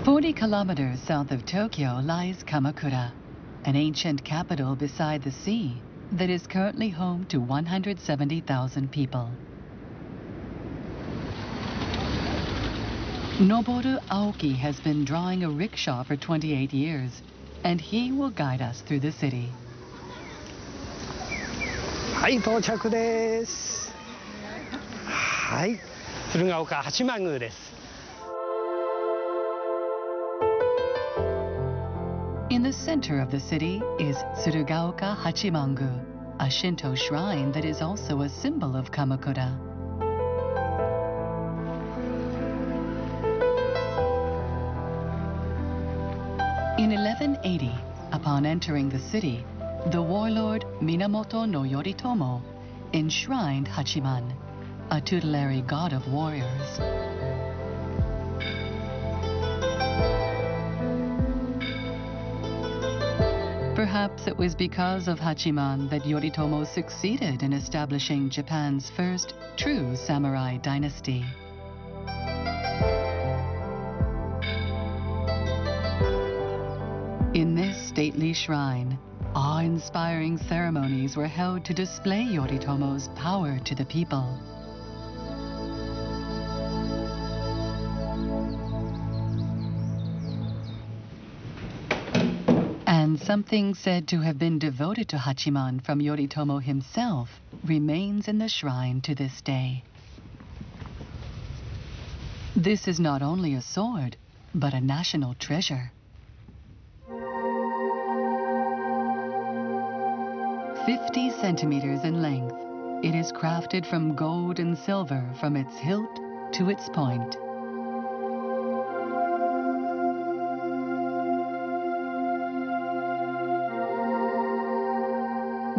40 kilometers south of Tokyo lies Kamakura, an ancient capital beside the sea that is currently home to 170,000 people. Noboru Aoki has been drawing a rickshaw for 28 years, and he will guide us through the city. はい、到着です。はい、鶴岡八幡宮です。 In the center of the city is Tsurugaoka Hachimangu, a Shinto shrine that is also a symbol of Kamakura. In 1180, upon entering the city, the warlord Minamoto no Yoritomo enshrined Hachiman, a tutelary god of warriors. Perhaps it was because of Hachiman that Yoritomo succeeded in establishing Japan's first true samurai dynasty. In this stately shrine, awe-inspiring ceremonies were held to display Yoritomo's power to the people. And something said to have been devoted to Hachiman from Yoritomo himself remains in the shrine to this day. This is not only a sword, but a national treasure. 50 centimeters in length, it is crafted from gold and silver from its hilt to its point.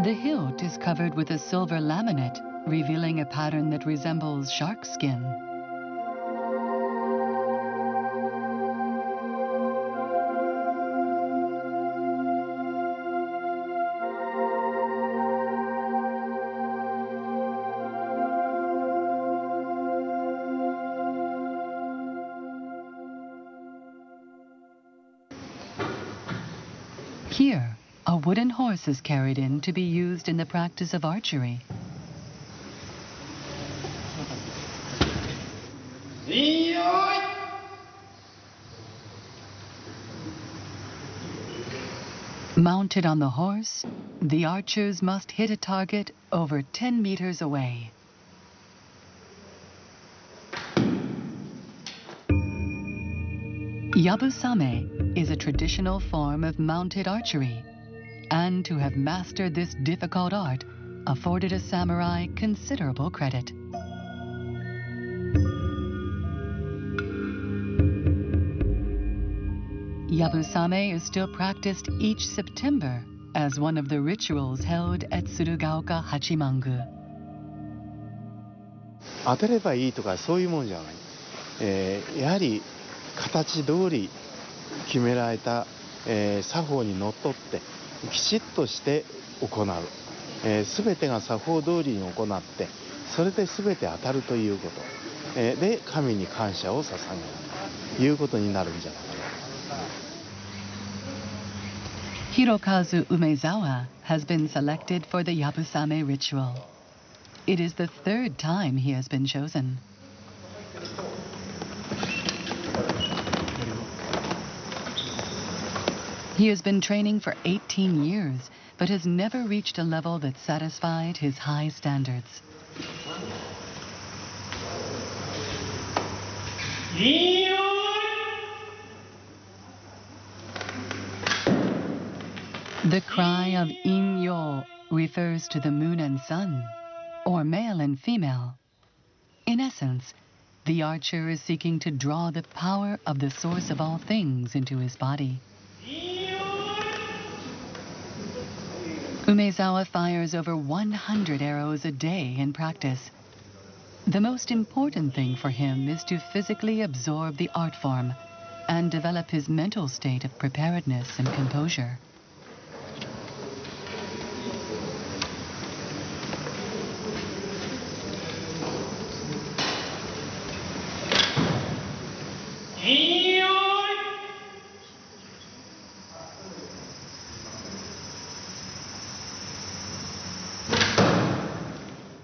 The hilt is covered with a silver laminate, revealing a pattern that resembles shark skin. Here, a wooden horse is carried in to be used in the practice of archery. Mounted on the horse, the archers must hit a target over 10 meters away. Yabusame is a traditional form of mounted archery, and to have mastered this difficult art afforded a samurai considerable credit. Yabusame is still practiced each September as one of the rituals held at Tsurugaoka Hachimangu. 当てればいいとかそういうもんじゃない。やはり形通り決められた、作法にのっとってきちっとして行う。全てが作法通りに行って、それで全て当たるということ。で神に感謝を捧げるということになるんじゃないかな。Hirokazu Umezawa has been selected for the Yabusame ritual. It is the third time he has been chosen. He has been training for 18 years, but has never reached a level that satisfied his high standards. The cry of In-yo refers to the moon and sun, or male and female. In essence, the archer is seeking to draw the power of the source of all things into his body. Umezawa fires over 100 arrows a day in practice. The most important thing for him is to physically absorb the art form and develop his mental state of preparedness and composure.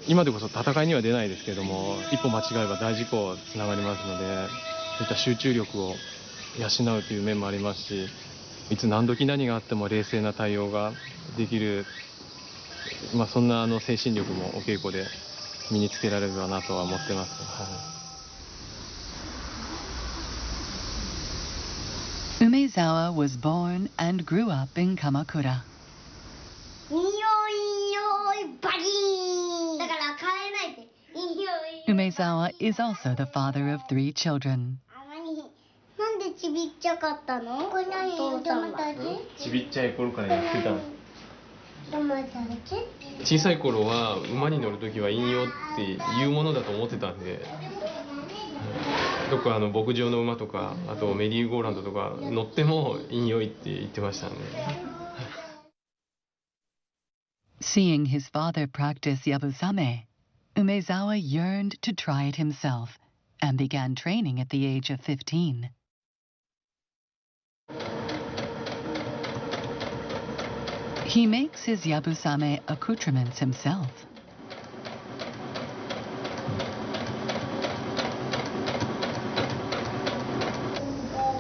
今でこそ戦いには出ないですけども、一歩間違えば大事故につながりますので、そういった集中力を養うという面もありますし、いつ何時何があっても冷静な対応ができる、そんな精神力もお稽古で身につけられるかなとは思ってます。Umezawa was born and grew up in Kamakura. Umezawa is also the father of 3 children. なんでちびっちゃかったの？これ何？お父さんは。ちびっちゃい頃からやってたの。友達？小さい頃は馬に乗るときは引用っていうものだと思ってたんで、どこか牧場の馬とか、あとメリーゴーランドとか乗っても引用って言ってましたね。Seeing his father practice yabusame, Umezawa yearned to try it himself and began training at the age of 15. He makes his yabusame accoutrements himself.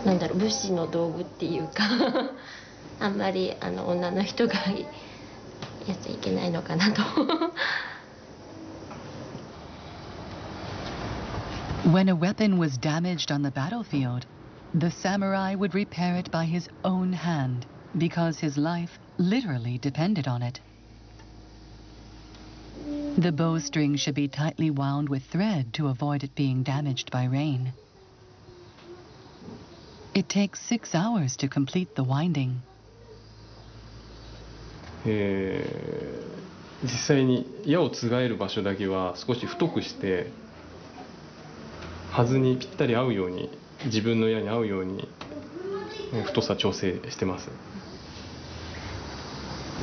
なんだろう、武士の道具っていうかあんまり女の人がやっちゃいけないのかなとWhen a weapon was damaged on the battlefield, the samurai would repair it by his own hand because his life literally depended on it. The bowstring should be tightly wound with thread to avoid it being damaged by rain. It takes 6 hours to complete the winding. 実際に矢をつがえる場所だけは少し太くして、はずにぴったり合うように、自分の矢に合うように太さ調整してます。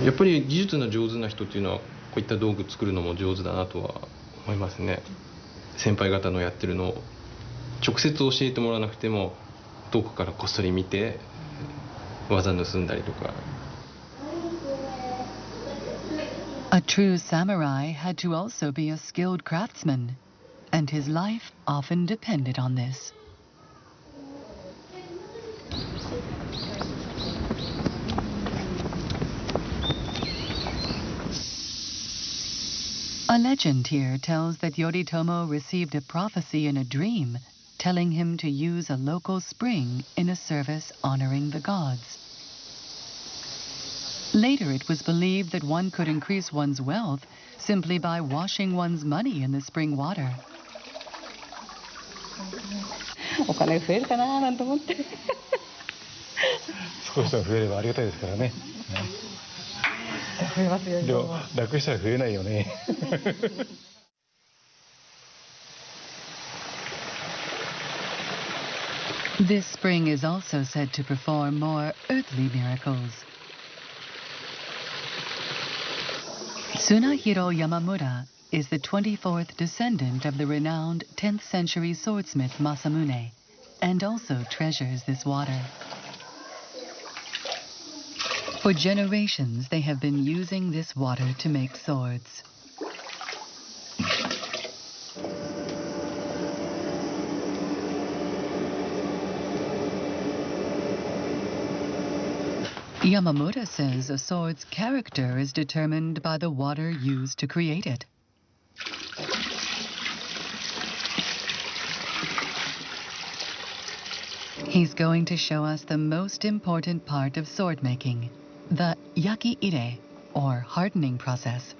やっぱり技術の上手な人っていうのはこういった道具作るのも上手だなとは思いますね。先輩方のやってるのを直接教えてもらわなくても遠くからこっそり見て技盗んだりとか。A true samurai had to also be a skilled craftsman, and his life often depended on this. A legend here tells that Yoritomo received a prophecy in a dream telling him to use a local spring in a service honoring the gods. Later it was believed that one could increase one's wealth simply by washing one's money in the spring water. お金増えるかななんて思って少しでも増えればありがたいですからね。増えますよ。でも楽したら増えないよね。This spring is also said to perform more earthly miracles. Tsunahiro Yamamura is the 24th descendant of the renowned 10th century swordsmith Masamune, and also treasures this water. For generations, they have been using this water to make swords. Yamamura says a sword's character is determined by the water used to create it. He's going to show us the most important part of sword making, the yaki-ire, or hardening process.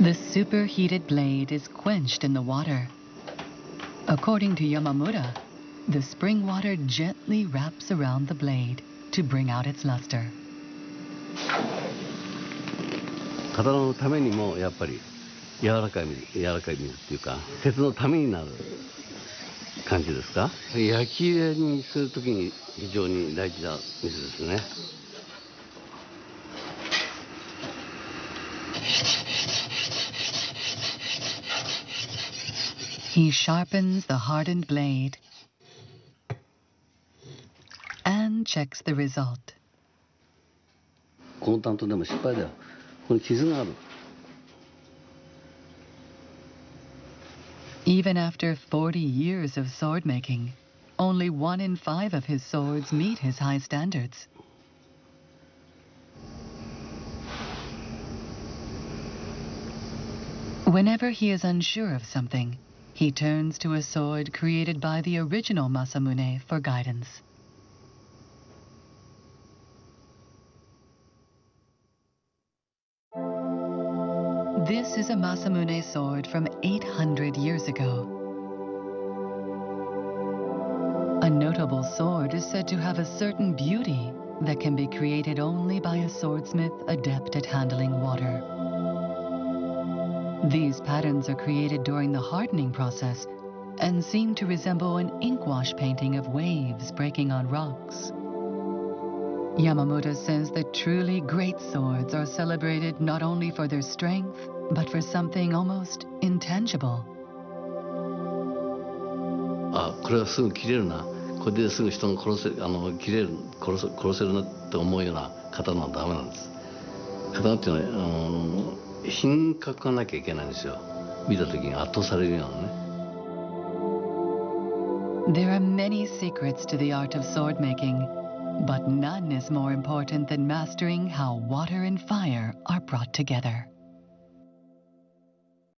The superheated blade is quenched in the water. According to Yamamura, the spring water gently wraps around the blade to bring out its luster. 体のためにもやっぱり柔らかい水っていうか鉄のためになる感じですか。焼き入れにするときに非常に大事な水ですね。He sharpens the hardened blade and checks the result. この担当でも失敗だよ。ここに傷がある。Even after 40 years of sword making, only 1 in 5 of his swords meet his high standards. Whenever he is unsure of something, he turns to a sword created by the original Masamune for guidance. This is a Masamune sword from 800 years ago. A notable sword is said to have a certain beauty that can be created only by a swordsmith adept at handling water. These patterns are created during the hardening process and seem to resemble an inkwash painting of waves breaking on rocks. Yamamoto says that truly great swords are celebrated not only for their strength, but for something almost intangible. あ、これはすぐ切れるな。これですぐ人が切れる、殺せるなって思うような刀はダメなんです。刀っていうのは品格がなきゃいけないんですよ。見た時に圧倒されるようなね。There are many secrets to the art of sword making, but none is more important than mastering how water and fire are brought together.